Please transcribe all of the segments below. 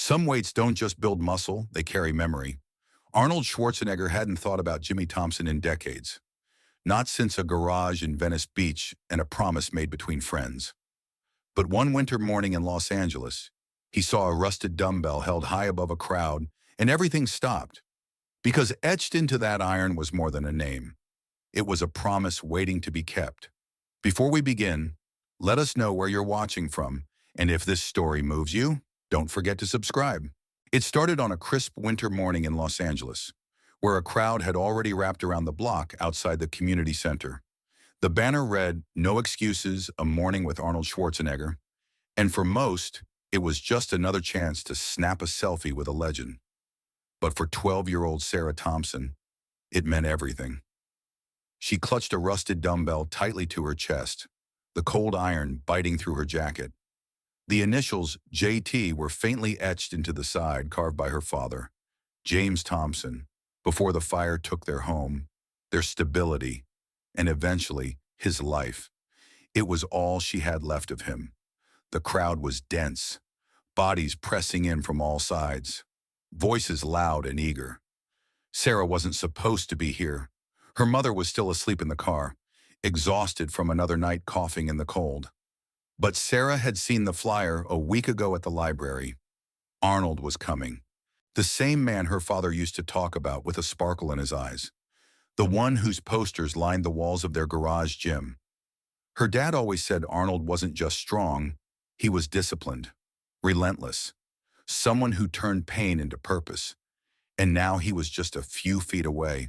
Some weights don't just build muscle, they carry memory. Arnold Schwarzenegger hadn't thought about Jimmy Thompson in decades, not since a garage in Venice Beach and a promise made between friends. But one winter morning in Los Angeles, he saw a rusted dumbbell held high above a crowd, and everything stopped. Because etched into that iron was more than a name. It was a promise waiting to be kept. Before we begin, let us know where you're watching from, and if this story moves you, don't forget to subscribe. It started on a crisp winter morning in Los Angeles, where a crowd had already wrapped around the block outside the community center. The banner read, "No excuses, a morning with Arnold Schwarzenegger," and for most, it was just another chance to snap a selfie with a legend. But for 12-year-old Sarah Thompson, it meant everything. She clutched a rusted dumbbell tightly to her chest, the cold iron biting through her jacket. The initials JT were faintly etched into the side, carved by her father, James Thompson, before the fire took their home, their stability, and eventually his life. It was all she had left of him. The crowd was dense, bodies pressing in from all sides, voices loud and eager. Sarah wasn't supposed to be here. Her mother was still asleep in the car, exhausted from another night coughing in the cold. But Sarah had seen the flyer a week ago at the library. Arnold was coming. The same man her father used to talk about with a sparkle in his eyes. The one whose posters lined the walls of their garage gym. Her dad always said Arnold wasn't just strong, he was disciplined, relentless, someone who turned pain into purpose. And now he was just a few feet away.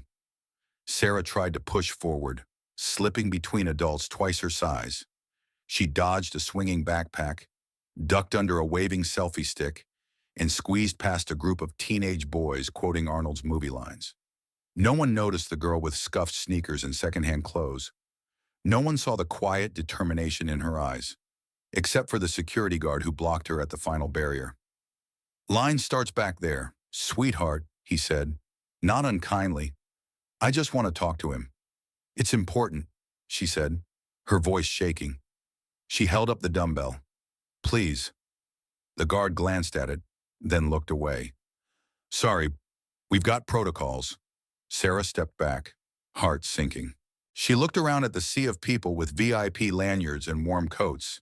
Sarah tried to push forward, slipping between adults twice her size. She dodged a swinging backpack, ducked under a waving selfie stick, and squeezed past a group of teenage boys quoting Arnold's movie lines. No one noticed the girl with scuffed sneakers and secondhand clothes. No one saw the quiet determination in her eyes, except for the security guard who blocked her at the final barrier. "Line starts back there, sweetheart," he said, not unkindly. "I just want to talk to him." "It's important," she said, her voice shaking. She held up the dumbbell. "Please." The guard glanced at it, then looked away. "Sorry, we've got protocols." Sarah stepped back, heart sinking. She looked around at the sea of people with VIP lanyards and warm coats.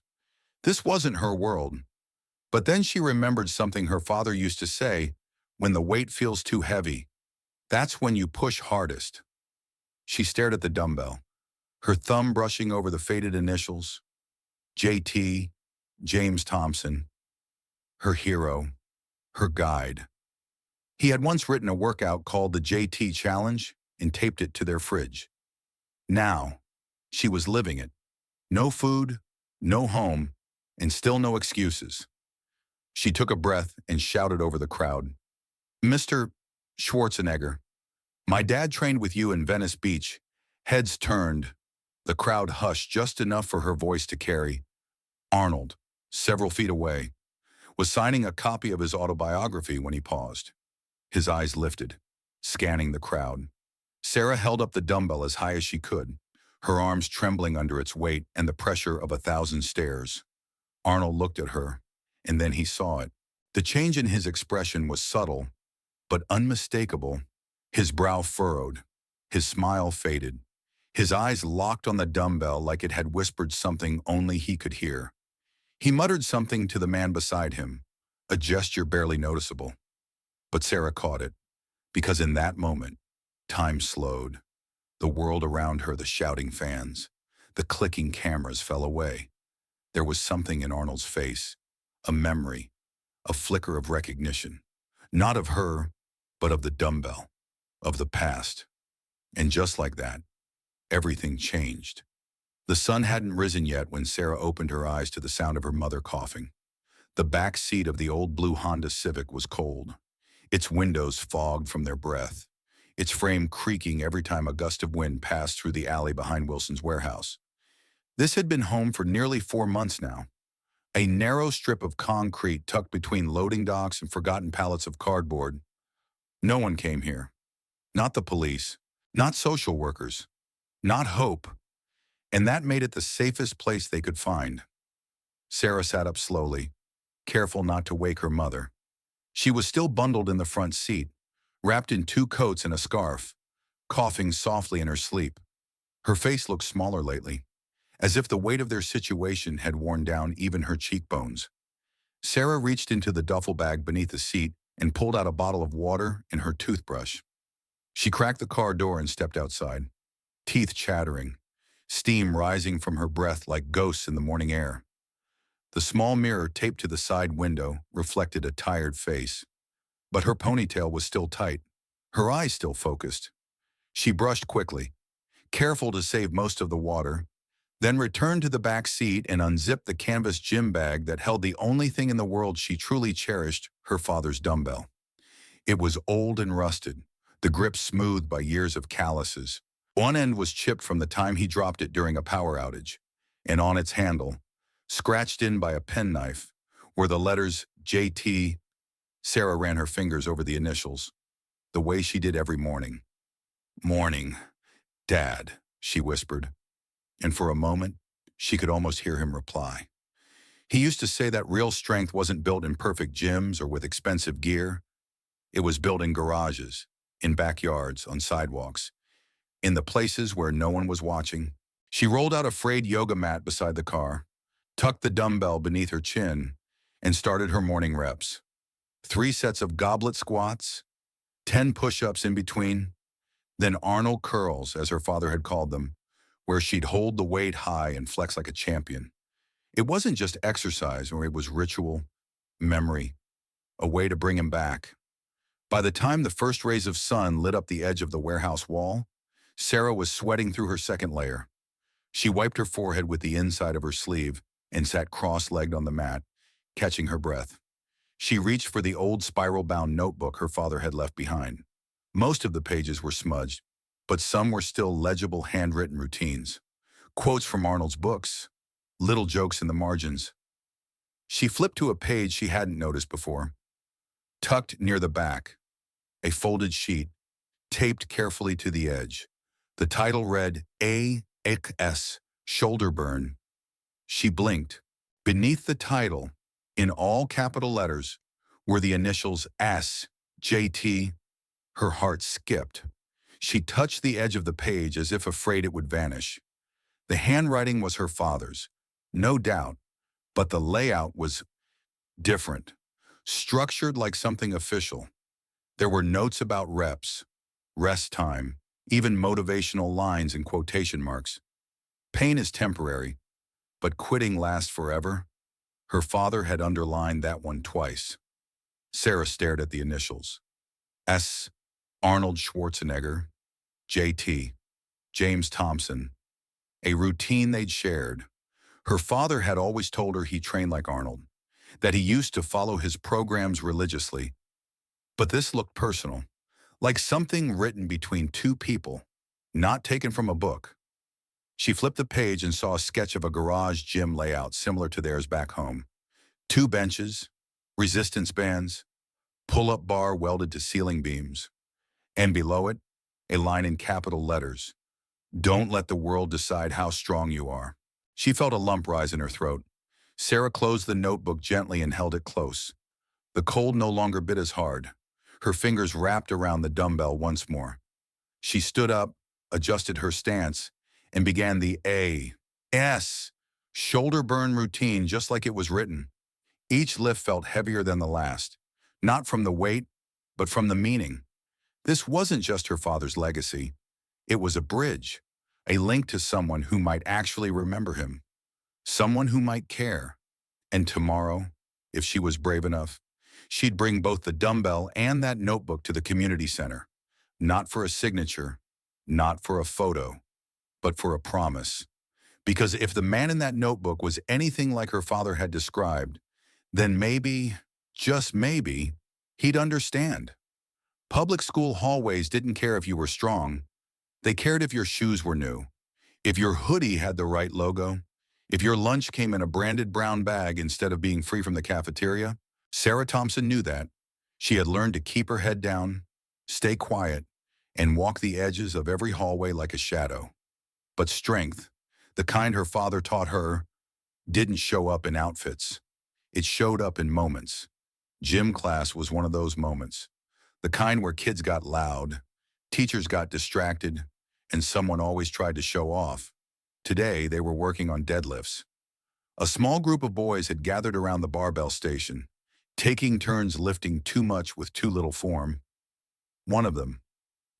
This wasn't her world. But then she remembered something her father used to say, when the weight feels too heavy, that's when you push hardest. She stared at the dumbbell, her thumb brushing over the faded initials. JT, James Thompson, her hero, her guide. He had once written a workout called the JT Challenge and taped it to their fridge. Now, she was living it. No food, no home, and still no excuses. She took a breath and shouted over the crowd. "Mr. Schwarzenegger, my dad trained with you in Venice Beach." Heads turned. The crowd hushed just enough for her voice to carry. Arnold, several feet away, was signing a copy of his autobiography when he paused. His eyes lifted, scanning the crowd. Sarah held up the dumbbell as high as she could, her arms trembling under its weight and the pressure of 1,000 stares. Arnold looked at her, and then he saw it. The change in his expression was subtle, but unmistakable. His brow furrowed, his smile faded. His eyes locked on the dumbbell like it had whispered something only he could hear. He muttered something to the man beside him, a gesture barely noticeable. But Sarah caught it, because in that moment, time slowed. The world around her, the shouting fans, the clicking cameras fell away. There was something in Arnold's face, a memory, a flicker of recognition, not of her, but of the dumbbell, of the past. And just like that, everything changed. The sun hadn't risen yet when Sarah opened her eyes to the sound of her mother coughing. The back seat of the old blue Honda Civic was cold, its windows fogged from their breath, its frame creaking every time a gust of wind passed through the alley behind Wilson's warehouse. This had been home for nearly 4 months now. A narrow strip of concrete tucked between loading docks and forgotten pallets of cardboard. No one came here. Not the police, not social workers, not hope. And that made it the safest place they could find. Sarah sat up slowly, careful not to wake her mother. She was still bundled in the front seat, wrapped in 2 coats and a scarf, coughing softly in her sleep. Her face looked smaller lately, as if the weight of their situation had worn down even her cheekbones. Sarah reached into the duffel bag beneath the seat and pulled out a bottle of water and her toothbrush. She cracked the car door and stepped outside, teeth chattering, steam rising from her breath like ghosts in the morning air. The small mirror taped to the side window reflected a tired face, but her ponytail was still tight, her eyes still focused. She brushed quickly, careful to save most of the water, then returned to the back seat and unzipped the canvas gym bag that held the only thing in the world she truly cherished, her father's dumbbell. It was old and rusted, the grip smoothed by years of calluses. One end was chipped from the time he dropped it during a power outage, and on its handle, scratched in by a penknife, were the letters JT. Sarah ran her fingers over the initials, the way she did every morning. "Morning, Dad," she whispered, and for a moment, she could almost hear him reply. He used to say that real strength wasn't built in perfect gyms or with expensive gear. It was built in garages, in backyards, on sidewalks, in the places where no one was watching. She rolled out a frayed yoga mat beside the car, tucked the dumbbell beneath her chin, and started her morning reps. 3 sets of goblet squats, 10 push-ups in between, then Arnold curls, as her father had called them, where she'd hold the weight high and flex like a champion. It wasn't just exercise, or it was ritual, memory, a way to bring him back. By the time the first rays of sun lit up the edge of the warehouse wall, Sarah was sweating through her second layer. She wiped her forehead with the inside of her sleeve and sat cross-legged on the mat, catching her breath. She reached for the old spiral-bound notebook her father had left behind. Most of the pages were smudged, but some were still legible handwritten routines. Quotes from Arnold's books, little jokes in the margins. She flipped to a page she hadn't noticed before. Tucked near the back, a folded sheet, taped carefully to the edge. The title read, A.S. Shoulder Burn. She blinked. Beneath the title, in all capital letters, were the initials S.J.T. Her heart skipped. She touched the edge of the page as if afraid it would vanish. The handwriting was her father's, no doubt, but the layout was different, structured like something official. There were notes about reps, rest time, even motivational lines and quotation marks. Pain is temporary, but quitting lasts forever. Her father had underlined that one twice. Sarah stared at the initials. S. Arnold Schwarzenegger, J.T. James Thompson. A routine they'd shared. Her father had always told her he trained like Arnold, that he used to follow his programs religiously. But this looked personal, like something written between 2 people, not taken from a book. She flipped the page and saw a sketch of a garage gym layout similar to theirs back home. 2 benches, resistance bands, pull-up bar welded to ceiling beams, and below it, a line in capital letters. Don't let the world decide how strong you are. She felt a lump rise in her throat. Sarah closed the notebook gently and held it close. The cold no longer bit as hard. Her fingers wrapped around the dumbbell once more. She stood up, adjusted her stance, and began the A.S. shoulder burn routine just like it was written. Each lift felt heavier than the last, not from the weight, but from the meaning. This wasn't just her father's legacy. It was a bridge, a link to someone who might actually remember him, someone who might care. And tomorrow, if she was brave enough, she'd bring both the dumbbell and that notebook to the community center, not for a signature, not for a photo, but for a promise. Because if the man in that notebook was anything like her father had described, then maybe, just maybe, he'd understand. Public school hallways didn't care if you were strong. They cared if your shoes were new, if your hoodie had the right logo, if your lunch came in a branded brown bag instead of being free from the cafeteria. Sarah Thompson knew that. She had learned to keep her head down, stay quiet, and walk the edges of every hallway like a shadow. But strength, the kind her father taught her, didn't show up in outfits. It showed up in moments, Gym class was one of those moments, the kind where kids got loud, teachers got distracted, and someone always tried to show off. Today, they were working on deadlifts. A small group of boys had gathered around the barbell station, taking turns lifting too much with too little form. One of them,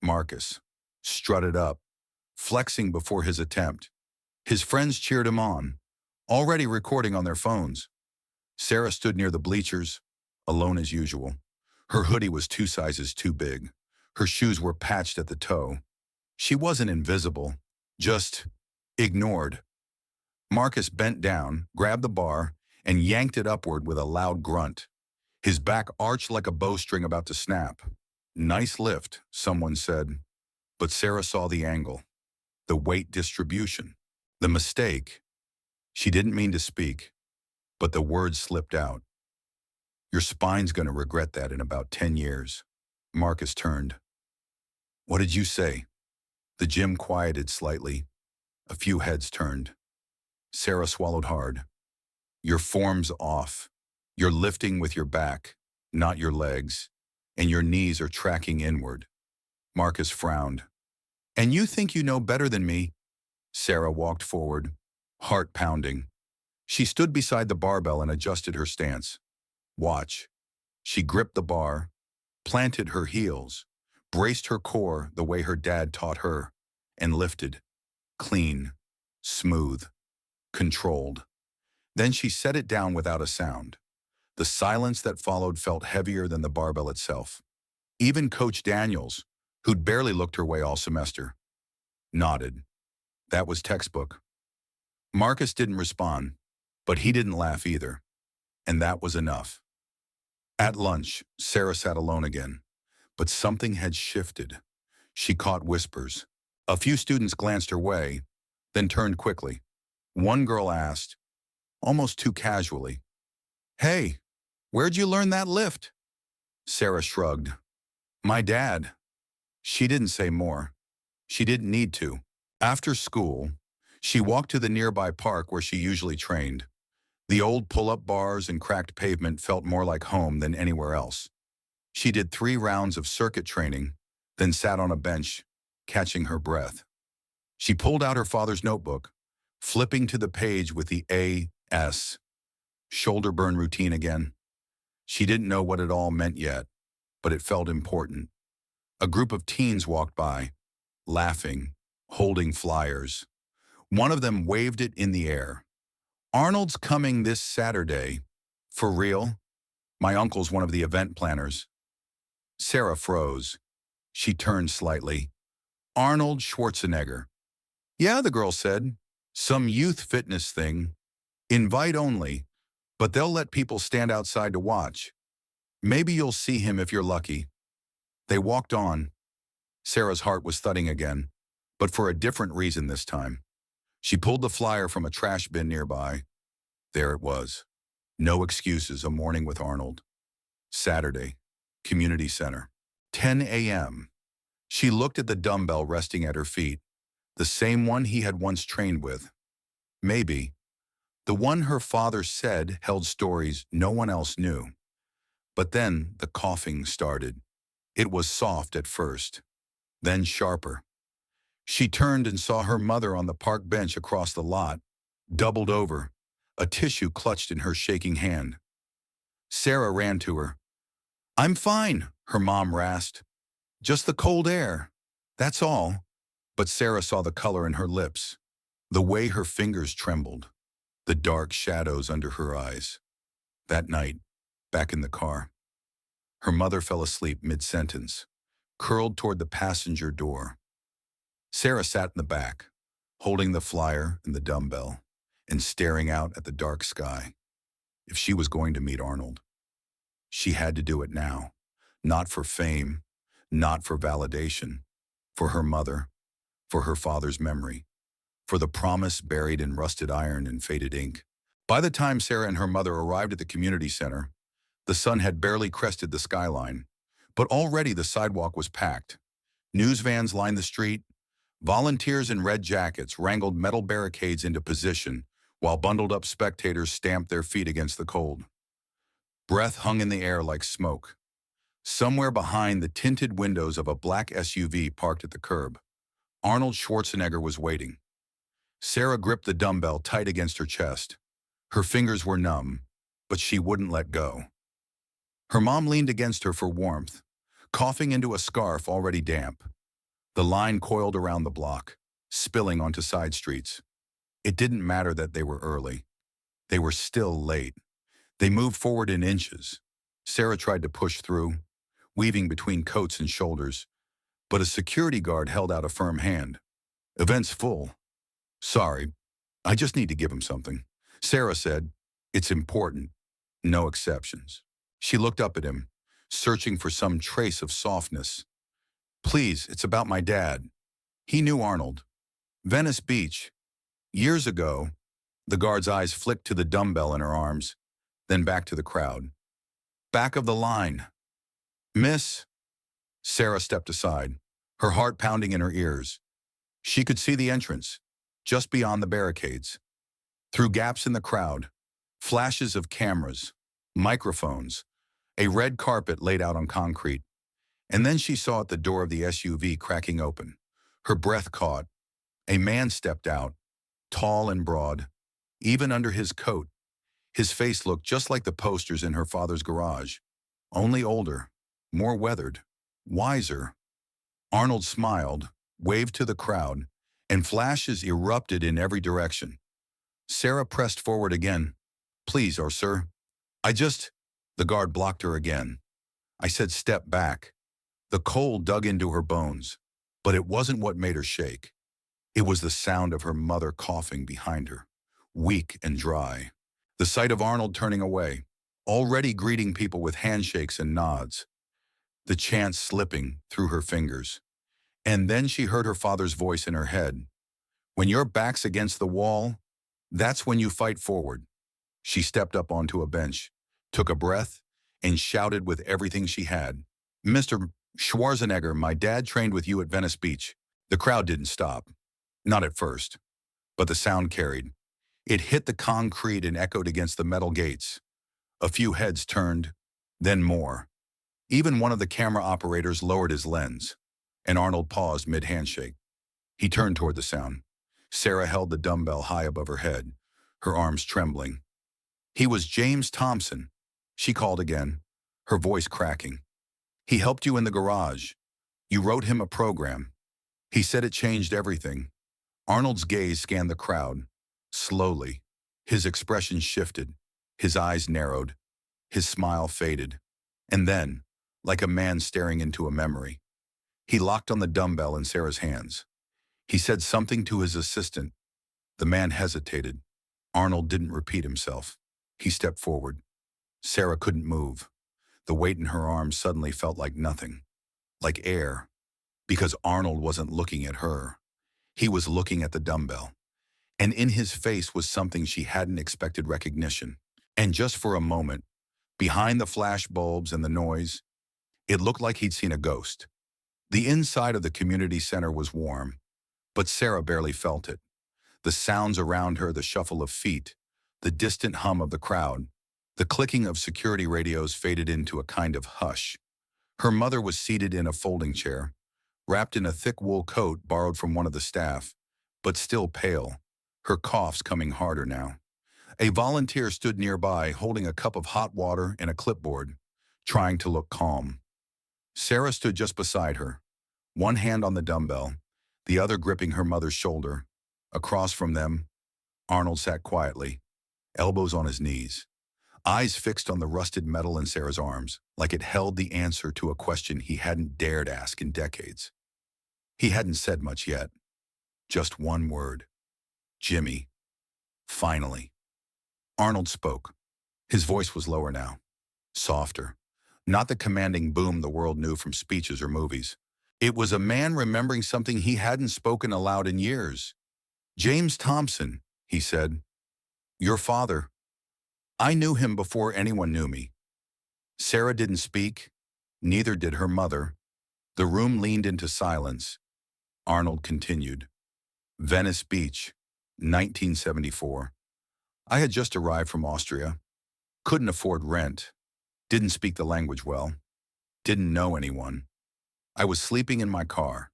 Marcus, strutted up, flexing before his attempt. His friends cheered him on, already recording on their phones. Sarah stood near the bleachers, alone as usual. Her hoodie was 2 sizes too big. Her shoes were patched at the toe. She wasn't invisible, just ignored. Marcus bent down, grabbed the bar, and yanked it upward with a loud grunt. His back arched like a bowstring about to snap. "Nice lift," someone said. But Sarah saw the angle, the weight distribution, the mistake. She didn't mean to speak, but the words slipped out. "Your spine's going to regret that in about 10 years. Marcus turned. "What did you say?" The gym quieted slightly. A few heads turned. Sarah swallowed hard. "Your form's off. You're lifting with your back, not your legs, and your knees are tracking inward." Marcus frowned. "And you think you know better than me?" Sarah walked forward, heart pounding. She stood beside the barbell and adjusted her stance. "Watch." She gripped the bar, planted her heels, braced her core the way her dad taught her, and lifted. Clean, smooth, controlled. Then she set it down without a sound. The silence that followed felt heavier than the barbell itself. Even Coach Daniels, who'd barely looked her way all semester, nodded. That was textbook. Marcus didn't respond, but he didn't laugh either. And that was enough. At lunch, Sarah sat alone again, but something had shifted. She caught whispers. A few students glanced her way, then turned quickly. One girl asked, almost too casually, "Hey, where'd you learn that lift?" Sarah shrugged. "My dad." She didn't say more. She didn't need to. After school, she walked to the nearby park where she usually trained. The old pull-up bars and cracked pavement felt more like home than anywhere else. She did 3 rounds of circuit training, then sat on a bench, catching her breath. She pulled out her father's notebook, flipping to the page with the A.S. shoulder burn routine again. She didn't know what it all meant yet, but it felt important. A group of teens walked by, laughing, holding flyers. One of them waved it in the air. "Arnold's coming this Saturday." "For real?" "My uncle's one of the event planners." Sarah froze. She turned slightly. "Arnold Schwarzenegger." "Yeah," the girl said. "Some youth fitness thing. Invite only, but they'll let people stand outside to watch. Maybe you'll see him if you're lucky." They walked on. Sarah's heart was thudding again, but for a different reason this time. She pulled the flyer from a trash bin nearby. There it was. No excuses, a morning with Arnold. Saturday, community center, 10 a.m. She looked at the dumbbell resting at her feet, the same one he had once trained with. Maybe the one her father said held stories no one else knew. But then the coughing started. It was soft at first, then sharper. She turned and saw her mother on the park bench across the lot, doubled over, a tissue clutched in her shaking hand. Sarah ran to her. "I'm fine," her mom rasped. "Just the cold air. That's all." But Sarah saw the color in her lips, the way her fingers trembled, the dark shadows under her eyes. That night, back in the car, her mother fell asleep mid-sentence, curled toward the passenger door. Sarah sat in the back, holding the flyer and the dumbbell, and staring out at the dark sky. If she was going to meet Arnold, she had to do it now. Not for fame, not for validation, for her mother, for her father's memory, for the promise buried in rusted iron and faded ink. By the time Sarah and her mother arrived at the community center, the sun had barely crested the skyline, but already the sidewalk was packed. News vans lined the street. Volunteers in red jackets wrangled metal barricades into position, while bundled-up spectators stamped their feet against the cold. Breath hung in the air like smoke. Somewhere behind the tinted windows of a black SUV parked at the curb, Arnold Schwarzenegger was waiting. Sarah gripped the dumbbell tight against her chest. Her fingers were numb, but she wouldn't let go. Her mom leaned against her for warmth, coughing into a scarf already damp. The line coiled around the block, spilling onto side streets. It didn't matter that they were early. They were still late. They moved forward in inches. Sarah tried to push through, weaving between coats and shoulders, but a security guard held out a firm hand. "Event's full." "Sorry, I just need to give him something." Sarah said, "It's important. No exceptions." She looked up at him, searching for some trace of softness. "Please, it's about my dad." He knew Arnold. Venice Beach. Years ago. The guard's eyes flicked to the dumbbell in her arms, then back to the crowd. "Back of the line." "Miss." Sarah stepped aside, her heart pounding in her ears. She could see the entrance, just beyond the barricades. Through gaps in the crowd, flashes of cameras, microphones, a red carpet laid out on concrete. And then she saw at the door of the SUV cracking open. Her breath caught. A man stepped out, tall and broad. Even under his coat, his face looked just like the posters in her father's garage, only older, more weathered, wiser. Arnold smiled, waved to the crowd, and flashes erupted in every direction. Sarah pressed forward again. "Please, or sir. The guard blocked her again. I said step back." The cold dug into her bones, but it wasn't what made her shake. It was the sound of her mother coughing behind her, weak and dry. The sight of Arnold turning away, already greeting people with handshakes and nods. The chance slipping through her fingers. And then she heard her father's voice in her head. "When your back's against the wall, that's when you fight forward." She stepped up onto a bench, took a breath, and shouted with everything she had. "Mr. Schwarzenegger, my dad trained with you at Venice Beach." The crowd didn't stop. Not at first. But the sound carried. It hit the concrete and echoed against the metal gates. A few heads turned, then more. Even one of the camera operators lowered his lens, and Arnold paused mid-handshake. He turned toward the sound. Sarah held the dumbbell high above her head, her arms trembling. "He was James Thompson," she called again, her voice cracking. "He helped you in the garage. You wrote him a program. He said it changed everything." Arnold's gaze scanned the crowd. Slowly, his expression shifted, his eyes narrowed, his smile faded. And then, like a man staring into a memory, he locked on the dumbbell in Sarah's hands. He said something to his assistant. The man hesitated. Arnold didn't repeat himself. He stepped forward. Sarah couldn't move. The weight in her arms suddenly felt like nothing, like air, because Arnold wasn't looking at her. He was looking at the dumbbell. And in his face was something she hadn't expected recognition. And just for a moment, behind the flash bulbs and the noise, it looked like he'd seen a ghost. The inside of the community center was warm, but Sarah barely felt it. The sounds around her, the shuffle of feet, the distant hum of the crowd, the clicking of security radios faded into a kind of hush. Her mother was seated in a folding chair, wrapped in a thick wool coat borrowed from one of the staff, but still pale, her coughs coming harder now. A volunteer stood nearby holding a cup of hot water and a clipboard, trying to look calm. Sarah stood just beside her, one hand on the dumbbell, the other gripping her mother's shoulder. Across from them, Arnold sat quietly, elbows on his knees, eyes fixed on the rusted metal in Sarah's arms, like it held the answer to a question he hadn't dared ask in decades. He hadn't said much yet. Just one word. "Jimmy." Finally. Arnold spoke. His voice was lower now, softer. Not the commanding boom the world knew from speeches or movies. It was a man remembering something he hadn't spoken aloud in years. "James Thompson," he said. "Your father. I knew him before anyone knew me." Sarah didn't speak. Neither did her mother. The room leaned into silence. Arnold continued. "Venice Beach, 1974. I had just arrived from Austria. Couldn't afford rent. Didn't speak the language well. Didn't know anyone. I was sleeping in my car,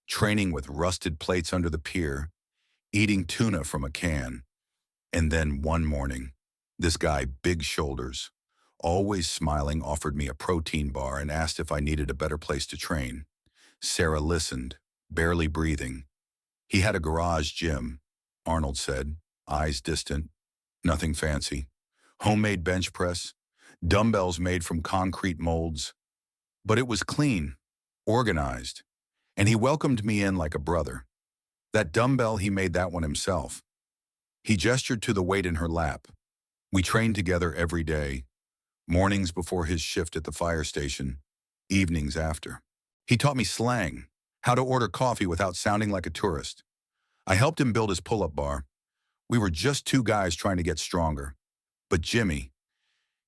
training with rusted plates under the pier, eating tuna from a can. And then one morning, this guy, big shoulders, always smiling, offered me a protein bar and asked if I needed a better place to train. Sarah listened, barely breathing. He had a garage gym, Arnold said, eyes distant. Nothing fancy. Homemade bench press, dumbbells made from concrete molds. But it was clean, organized, and he welcomed me in like a brother. That dumbbell, he made that one himself. He gestured to the weight in her lap. We trained together every day, mornings before his shift at the fire station, evenings after. He taught me slang, how to order coffee without sounding like a tourist. I helped him build his pull-up bar. We were just two guys trying to get stronger. But Jimmy,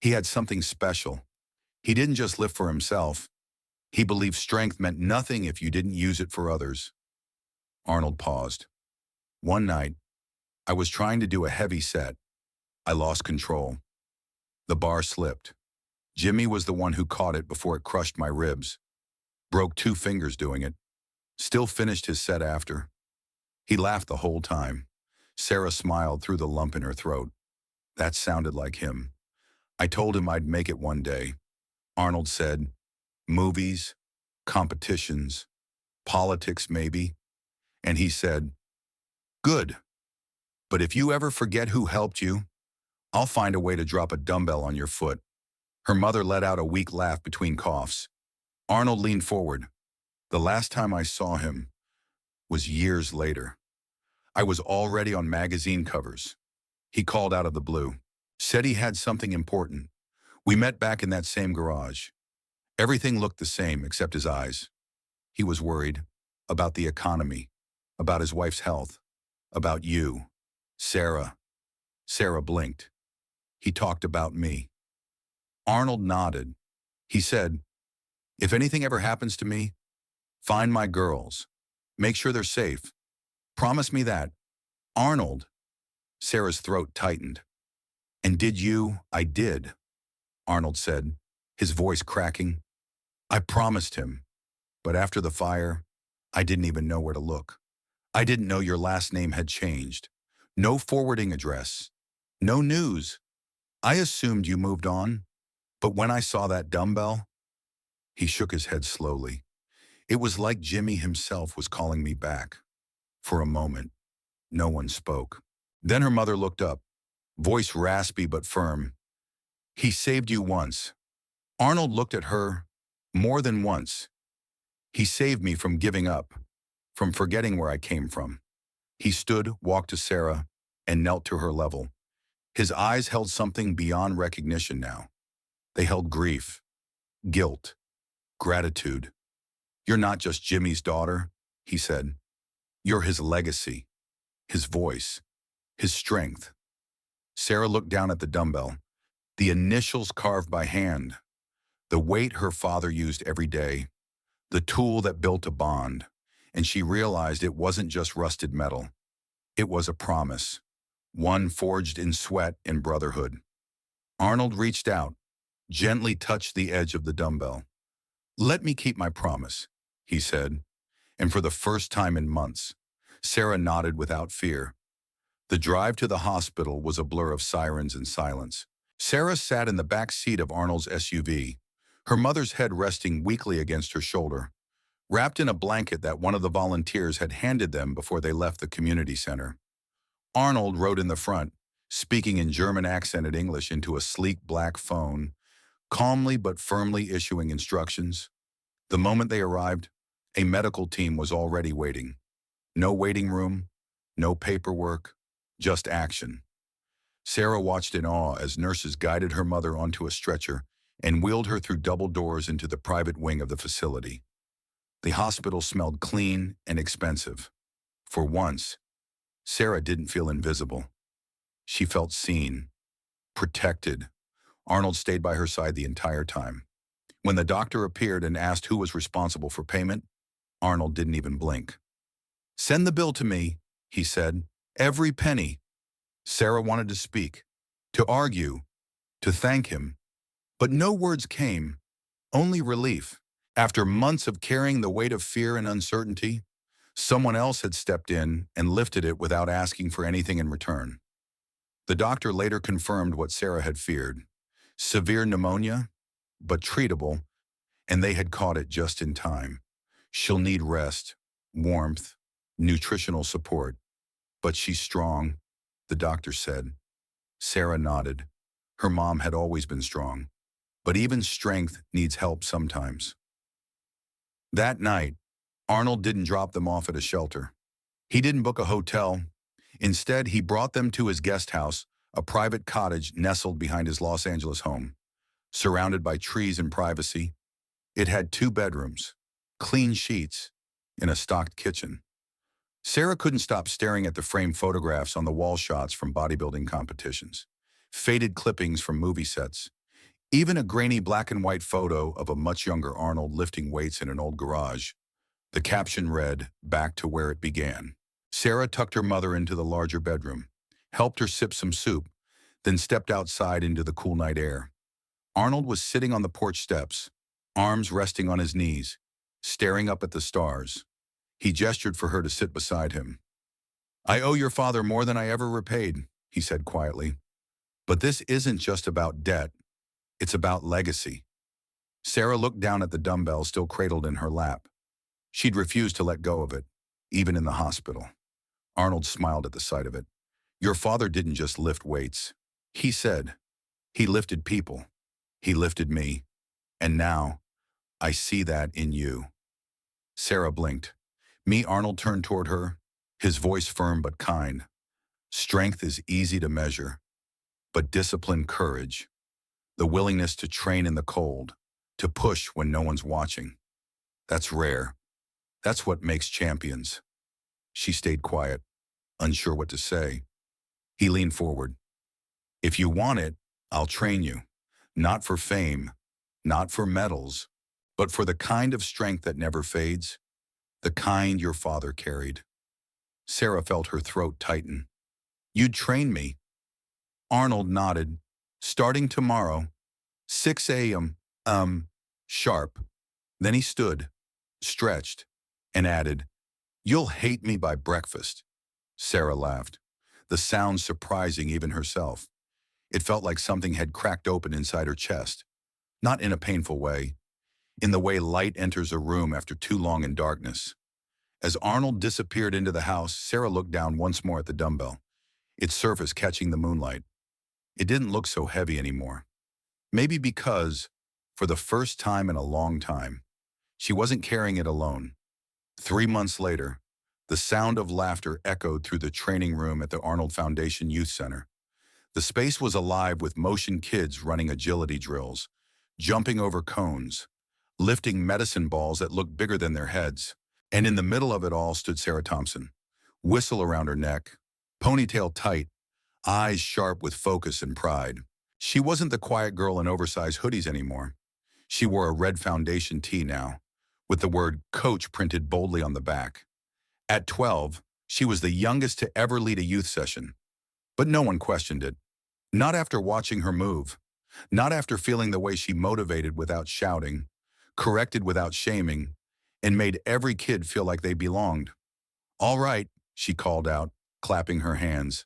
he had something special. He didn't just lift for himself. He believed strength meant nothing if you didn't use it for others. Arnold paused. One night, I was trying to do a heavy set. I lost control. The bar slipped. Jimmy was the one who caught it before it crushed my ribs. Broke 2 fingers doing it. Still finished his set after. He laughed the whole time. Sarah smiled through the lump in her throat. That sounded like him. I told him I'd make it one day. Arnold said, movies, competitions, politics maybe. And he said, good. But if you ever forget who helped you, I'll find a way to drop a dumbbell on your foot. Her mother let out a weak laugh between coughs. Arnold leaned forward. The last time I saw him was years later. I was already on magazine covers. He called out of the blue. Said he had something important. We met back in that same garage. Everything looked the same except his eyes. He was worried about the economy, about his wife's health, about you, Sarah. Sarah blinked. He talked about me. Arnold nodded. He said, if anything ever happens to me, find my girls. Make sure they're safe. Promise me that. Arnold. Sarah's throat tightened. And did you? I did, Arnold said, his voice cracking. I promised him. But after the fire, I didn't even know where to look. I didn't know your last name had changed. No forwarding address. No news. I assumed you moved on. But when I saw that dumbbell, he shook his head slowly. It was like Jimmy himself was calling me back. For a moment, no one spoke. Then her mother looked up, voice raspy but firm. He saved you once. Arnold looked at her more than once. He saved me from giving up, from forgetting where I came from. He stood, walked to Sarah, and knelt to her level. His eyes held something beyond recognition now. They held grief, guilt, gratitude. You're not just Jimmy's daughter, he said. You're his legacy, his voice, his strength. Sarah looked down at the dumbbell, the initials carved by hand, the weight her father used every day, the tool that built a bond, and she realized it wasn't just rusted metal. It was a promise, one forged in sweat and brotherhood. Arnold reached out, gently touched the edge of the dumbbell. Let me keep my promise, he said, and for the first time in months, Sarah nodded without fear. The drive to the hospital was a blur of sirens and silence. Sarah sat in the back seat of Arnold's SUV, her mother's head resting weakly against her shoulder, wrapped in a blanket that one of the volunteers had handed them before they left the community center. Arnold rode in the front, speaking in German-accented English into a sleek black phone, calmly but firmly issuing instructions. The moment they arrived, a medical team was already waiting. No waiting room, no paperwork, just action. Sarah watched in awe as nurses guided her mother onto a stretcher and wheeled her through double doors into the private wing of the facility. The hospital smelled clean and expensive. For once, Sarah didn't feel invisible. She felt seen, protected. Arnold stayed by her side the entire time. When the doctor appeared and asked who was responsible for payment, Arnold didn't even blink. Send the bill to me, he said. Every penny. Sarah wanted to speak, to argue, to thank him. But no words came, only relief. After months of carrying the weight of fear and uncertainty, someone else had stepped in and lifted it without asking for anything in return. The doctor later confirmed what Sarah had feared: severe pneumonia, but treatable, and they had caught it just in time. She'll need rest, warmth, nutritional support, but she's strong, the doctor said. Sarah nodded. Her mom had always been strong, but even strength needs help sometimes. That night, Arnold didn't drop them off at a shelter. He didn't book a hotel. Instead, he brought them to his guest house, a private cottage nestled behind his Los Angeles home. Surrounded by trees and privacy, it had 2 bedrooms, clean sheets, and a stocked kitchen. Sarah couldn't stop staring at the framed photographs on the wall shots from bodybuilding competitions, faded clippings from movie sets, even a grainy black and white photo of a much younger Arnold lifting weights in an old garage. The caption read, "Back to where it began." Sarah tucked her mother into the larger bedroom, helped her sip some soup, then stepped outside into the cool night air. Arnold was sitting on the porch steps, arms resting on his knees, staring up at the stars. He gestured for her to sit beside him. "I owe your father more than I ever repaid," he said quietly. "But this isn't just about debt. It's about legacy." Sarah looked down at the dumbbell still cradled in her lap. She'd refused to let go of it, even in the hospital. Arnold smiled at the sight of it. "Your father didn't just lift weights," he said. "He lifted people. He lifted me. And now, I see that in you." Sarah blinked. Arnold turned toward her, his voice firm but kind. "Strength is easy to measure, but discipline, courage, the willingness to train in the cold, to push when no one's watching, that's rare. That's what makes champions." She stayed quiet, unsure what to say. He leaned forward. "If you want it, I'll train you. Not for fame, not for medals, but for the kind of strength that never fades, the kind your father carried." Sarah felt her throat tighten. "You'd train me?" Arnold nodded. "Starting tomorrow, 6 a.m., sharp." Then he stood, stretched, and added, "You'll hate me by breakfast." Sarah laughed, the sound surprising even herself. It felt like something had cracked open inside her chest, not in a painful way, in the way light enters a room after too long in darkness. As Arnold disappeared into the house, Sarah looked down once more at the dumbbell, its surface catching the moonlight. It didn't look so heavy anymore. Maybe because, for the first time in a long time, she wasn't carrying it alone. 3 months later, the sound of laughter echoed through the training room at the Arnold Foundation Youth Center. The space was alive with motion kids running agility drills, jumping over cones, lifting medicine balls that looked bigger than their heads. And in the middle of it all stood Sarah Thompson, whistle around her neck, ponytail tight, eyes sharp with focus and pride. She wasn't the quiet girl in oversized hoodies anymore. She wore a red foundation tee now, with the word coach printed boldly on the back. At 12, she was the youngest to ever lead a youth session. But no one questioned it. Not after watching her move. Not after feeling the way she motivated without shouting, corrected without shaming, and made every kid feel like they belonged. "All right," she called out, clapping her hands.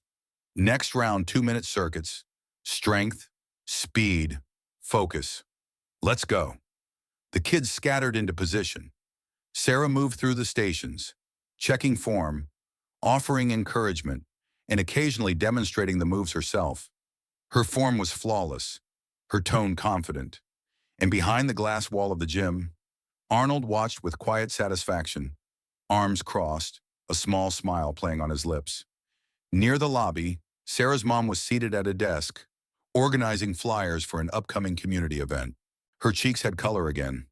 "Next round, 2-minute circuits. Strength, speed, focus. Let's go." The kids scattered into position. Sarah moved through the stations, checking form, offering encouragement, and occasionally demonstrating the moves herself. Her form was flawless, her tone confident. And behind the glass wall of the gym, Arnold watched with quiet satisfaction, arms crossed, a small smile playing on his lips. Near the lobby, Sarah's mom was seated at a desk, organizing flyers for an upcoming community event. Her cheeks had color again,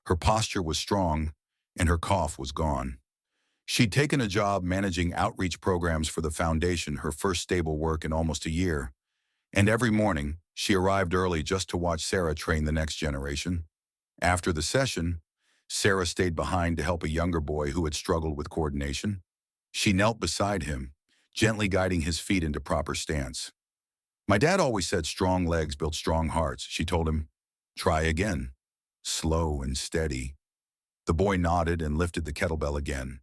her posture was strong, and her cough was gone. She'd taken a job managing outreach programs for the foundation, her first stable work in almost a year. And every morning, she arrived early just to watch Sarah train the next generation. After the session, Sarah stayed behind to help a younger boy who had struggled with coordination. She knelt beside him, gently guiding his feet into proper stance. "My dad always said strong legs built strong hearts," she told him. Try again. Slow and steady. The boy nodded and lifted the kettlebell again.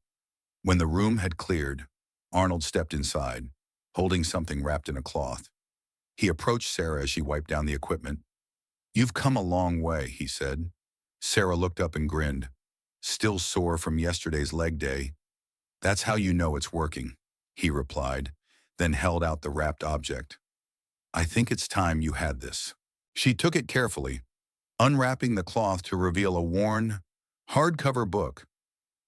When the room had cleared, Arnold stepped inside, holding something wrapped in a cloth. He approached Sarah as she wiped down the equipment. "You've come a long way," he said. Sarah looked up and grinned. "Still sore from yesterday's leg day." "That's how you know it's working," he replied, then held out the wrapped object. "I think it's time you had this." She took it carefully, unwrapping the cloth to reveal a worn, hardcover book.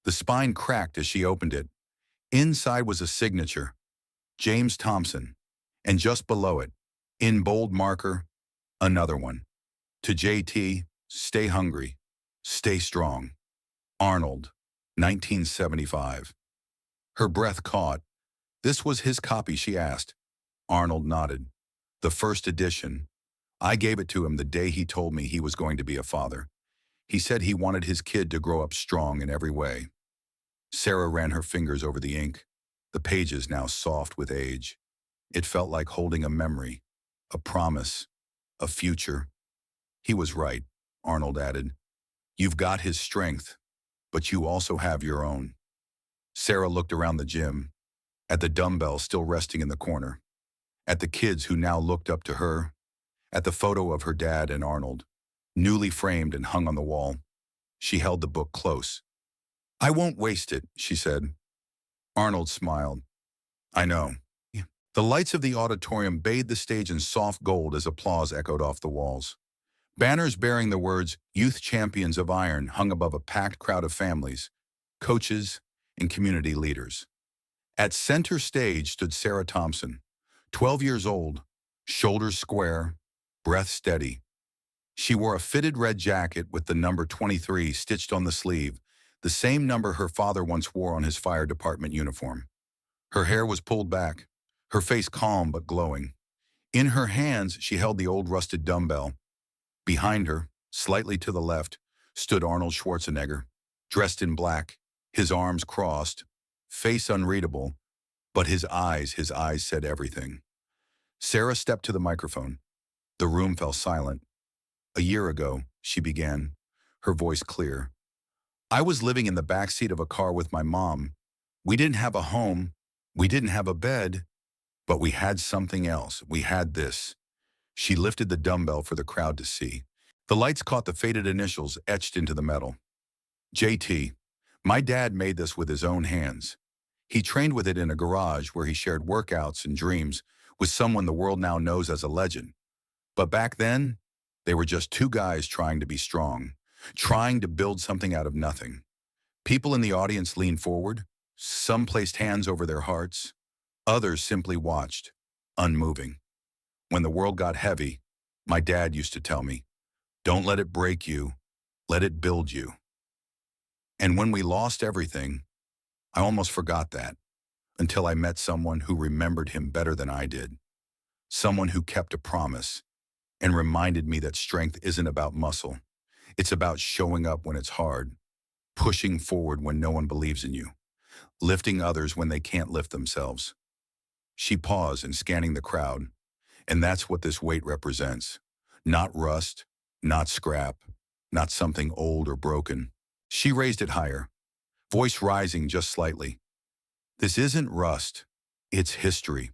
The spine cracked as she opened it. Inside was a signature, James Thompson, and just below it, in bold marker, another one. "To JT, stay hungry, stay strong. Arnold, 1975. Her breath caught. This was his copy, she asked. Arnold nodded. "The first edition. I gave it to him the day he told me he was going to be a father. He said he wanted his kid to grow up strong in every way." Sarah ran her fingers over the ink, the pages now soft with age. It felt like holding a memory, a promise, a future. "He was right," Arnold added. "You've got his strength, but you also have your own." Sarah looked around the gym, at the dumbbell still resting in the corner, at the kids who now looked up to her, at the photo of her dad and Arnold, newly framed and hung on the wall. She held the book close. "I won't waste it," she said. Arnold smiled. "I know." The lights of the auditorium bathed the stage in soft gold as applause echoed off the walls. Banners bearing the words "Youth Champions of Iron" hung above a packed crowd of families, coaches, and community leaders. At center stage stood Sarah Thompson, 12 years old, shoulders square, breath steady. She wore a fitted red jacket with the number 23 stitched on the sleeve, the same number her father once wore on his fire department uniform. Her hair was pulled back, her face calm but glowing. In her hands, she held the old rusted dumbbell. Behind her, slightly to the left, stood Arnold Schwarzenegger, dressed in black, his arms crossed, face unreadable, but his eyes said everything. Sarah stepped to the microphone. The room fell silent. "A year ago," she began, her voice clear. "I was living in the backseat of a car with my mom. We didn't have a home, we didn't have a bed, but we had something else. We had this." She lifted the dumbbell for the crowd to see. The lights caught the faded initials etched into the metal. "JT. My dad made this with his own hands. He trained with it in a garage where he shared workouts and dreams with someone the world now knows as a legend. But back then, they were just two guys trying to be strong, trying to build something out of nothing." People in the audience leaned forward. Some placed hands over their hearts. Others simply watched, unmoving. "When the world got heavy," my dad used to tell me, "don't let it break you, let it build you." And when we lost everything, I almost forgot that, until I met someone who remembered him better than I did. Someone who kept a promise and reminded me that strength isn't about muscle. It's about showing up when it's hard, pushing forward when no one believes in you, lifting others when they can't lift themselves. She paused and scanning the crowd. And that's what this weight represents. Not rust, not scrap, not something old or broken. She raised it higher, voice rising just slightly. "This isn't rust, it's history."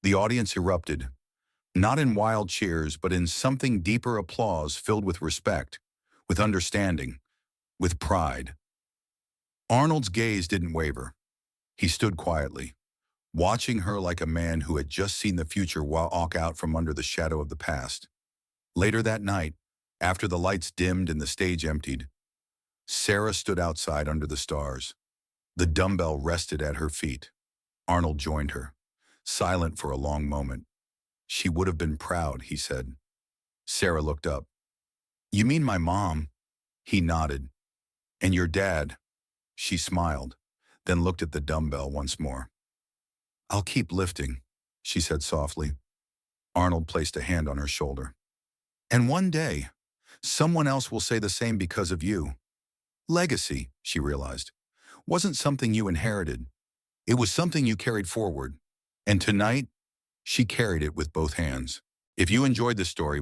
The audience erupted, not in wild cheers, but in something deeper applause filled with respect, with understanding, with pride. Arnold's gaze didn't waver. He stood quietly, watching her like a man who had just seen the future walk out from under the shadow of the past. Later that night, after the lights dimmed and the stage emptied, Sarah stood outside under the stars. The dumbbell rested at her feet. Arnold joined her, silent for a long moment. "She would have been proud," he said. Sarah looked up. "You mean my mom?" He nodded. "And your dad?" She smiled, then looked at the dumbbell once more. "I'll keep lifting," she said softly. Arnold placed a hand on her shoulder. "And one day, someone else will say the same because of you." Legacy, she realized, wasn't something you inherited. It was something you carried forward. And tonight, she carried it with both hands. If you enjoyed this story,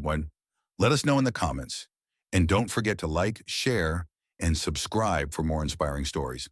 Let us know in the comments. And don't forget to like, share, and subscribe for more inspiring stories.